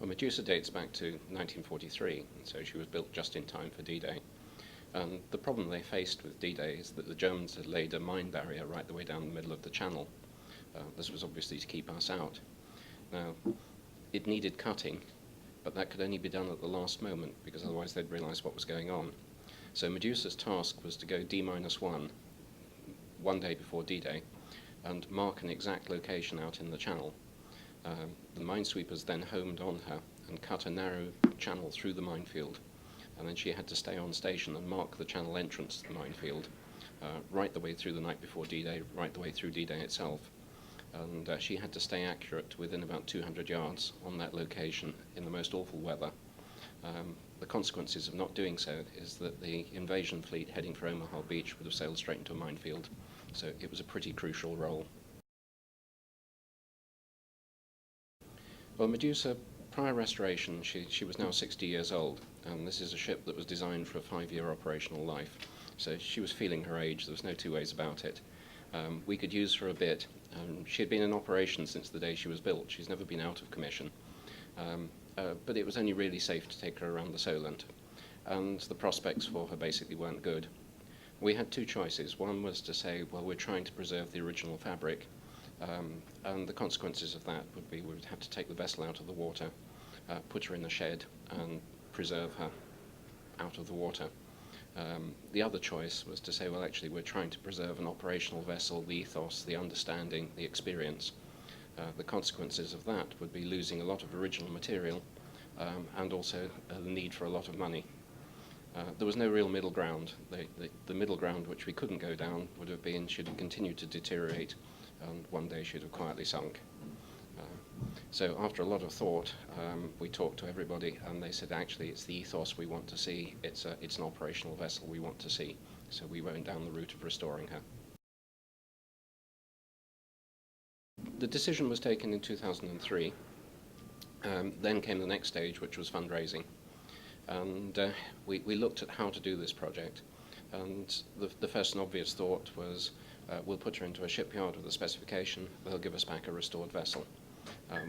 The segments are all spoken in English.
Medusa dates back to 1943, and so she was built just in time for D-Day. And the problem they faced with D-Day is that the Germans had laid a mine barrier right the way down the middle of the channel. This was obviously to keep us out. Now, it needed cutting, but that could only be done at the last moment, because otherwise they'd realise what was going on. So Medusa's task was to go D-1, one day before D-Day, and mark an exact location out in the channel. The minesweepers then homed on her and cut a narrow channel through the minefield, and then she had to stay on station and mark the channel entrance to the minefield right the way through the night before D-Day, right the way through D-Day itself. And she had to stay accurate within about 200 yards on that location in the most awful weather. The consequences of not doing so is that the invasion fleet heading for Omaha Beach would have sailed straight into a minefield. So it was a pretty crucial role. Well, Medusa, prior restoration, she was now 60 years old, and this is a ship that was designed for a 5-year operational life. So she was feeling her age, there was no two ways about it. We could use her a bit. She had been in operation since the day she was built. She's never been out of commission. But it was only really safe to take her around the Solent, and the prospects for her basically weren't good. We had two choices. One was to say, well, we're trying to preserve the original fabric, and the consequences of that would be we would have to take the vessel out of the water, put her in a shed, and preserve her out of the water. The other choice was to say, well, actually, we're trying to preserve an operational vessel, the ethos, the understanding, the experience. The consequences of that would be losing a lot of original material and also the need for a lot of money. There was no real middle ground. The middle ground which we couldn't go down would have been should have continued to deteriorate, and one day should have quietly sunk. So after a lot of thought, we talked to everybody, and they said, actually, it's the ethos we want to see. It's an operational vessel we want to see. So we went down the route of restoring her. The decision was taken in 2003. Then came the next stage, which was fundraising. And we looked at how to do this project. And the first and obvious thought was, we'll put her into a shipyard with a specification. They'll give us back a restored vessel.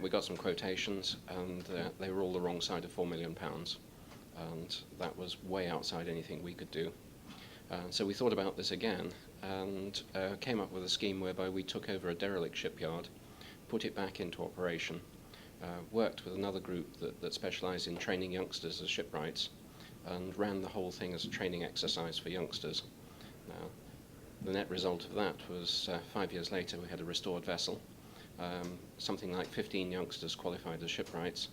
We got some quotations, and they were all the wrong side of £4 million. And that was way outside anything we could do. So we thought about this again, and came up with a scheme whereby we took over a derelict shipyard, put it back into operation, worked with another group that specialised in training youngsters as shipwrights, and ran the whole thing as a training exercise for youngsters. Now, the net result of that was 5 years later we had a restored vessel. Something like 15 youngsters qualified as shipwrights,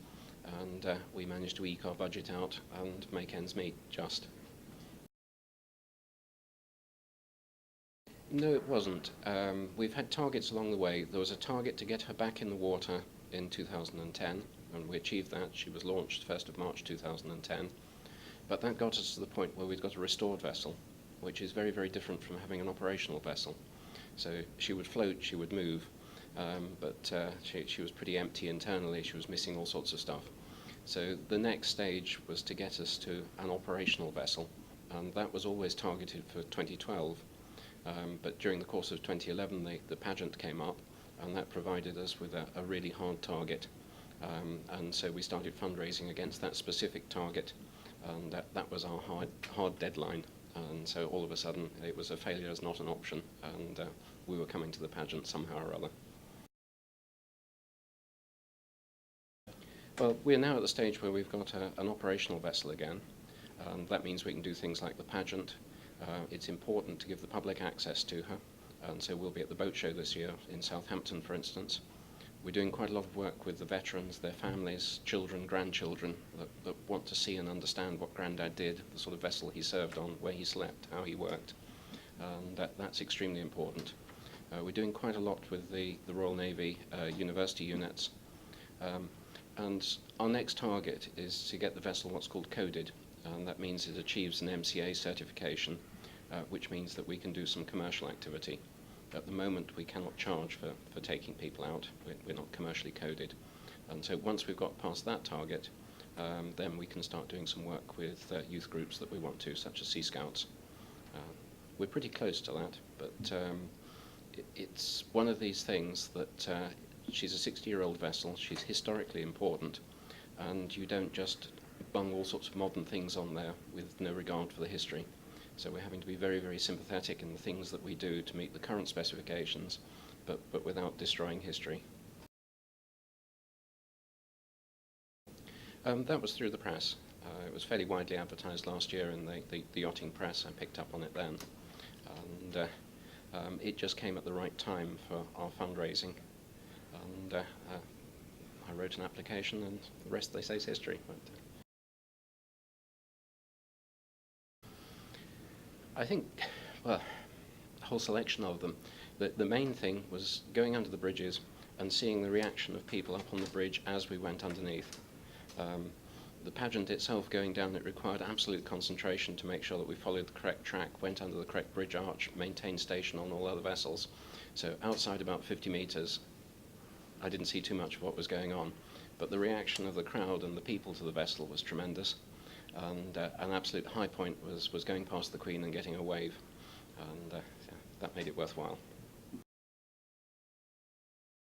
and we managed to eke our budget out and make ends meet just. No, it wasn't. We've had targets along the way. There was a target to get her back in the water in 2010, and we achieved that. She was launched 1st of March 2010. But that got us to the point where we'd got a restored vessel, which is very, very different from having an operational vessel. So she would float, she would move, but she was pretty empty internally. She was missing all sorts of stuff. So the next stage was to get us to an operational vessel, and that was always targeted for 2012. But during the course of 2011, the pageant came up, and that provided us with a really hard target. And so we started fundraising against that specific target, and that was our hard deadline. And so all of a sudden, it was a failure as not an option, and we were coming to the pageant somehow or other. Well, we're now at the stage where we've got an operational vessel again. That means we can do things like the pageant. It's important to give the public access to her, and so we'll be at the boat show this year in Southampton, for instance. We're doing quite a lot of work with the veterans, their families, children, grandchildren, that want to see and understand what Grandad did, the sort of vessel he served on, where he slept, how he worked, and that's extremely important. We're doing quite a lot with the Royal Navy university units, and our next target is to get the vessel what's called coded, and that means it achieves an MCA certification, which means that we can do some commercial activity. At the moment, we cannot charge for taking people out. We're not commercially coded. And so once we've got past that target, then we can start doing some work with youth groups that we want to, such as Sea Scouts. We're pretty close to that, but it's one of these things that she's a 60-year-old vessel. She's historically important, and you don't just bung all sorts of modern things on there with no regard for the history. So we're having to be very, very sympathetic in the things that we do to meet the current specifications, but without destroying history. That was through the press. It was fairly widely advertised last year in the yachting press. I picked up on it then. And it just came at the right time for our fundraising. And I wrote an application, and the rest, they say, is history. But I think, well, a whole selection of them. The main thing was going under the bridges and seeing the reaction of people up on the bridge as we went underneath. The pageant itself going down, it required absolute concentration to make sure that we followed the correct track, went under the correct bridge arch, maintained station on all other vessels. So outside about 50 metres, I didn't see too much of what was going on. But the reaction of the crowd and the people to the vessel was tremendous. And an absolute high point was going past the Queen and getting a wave. And that made it worthwhile.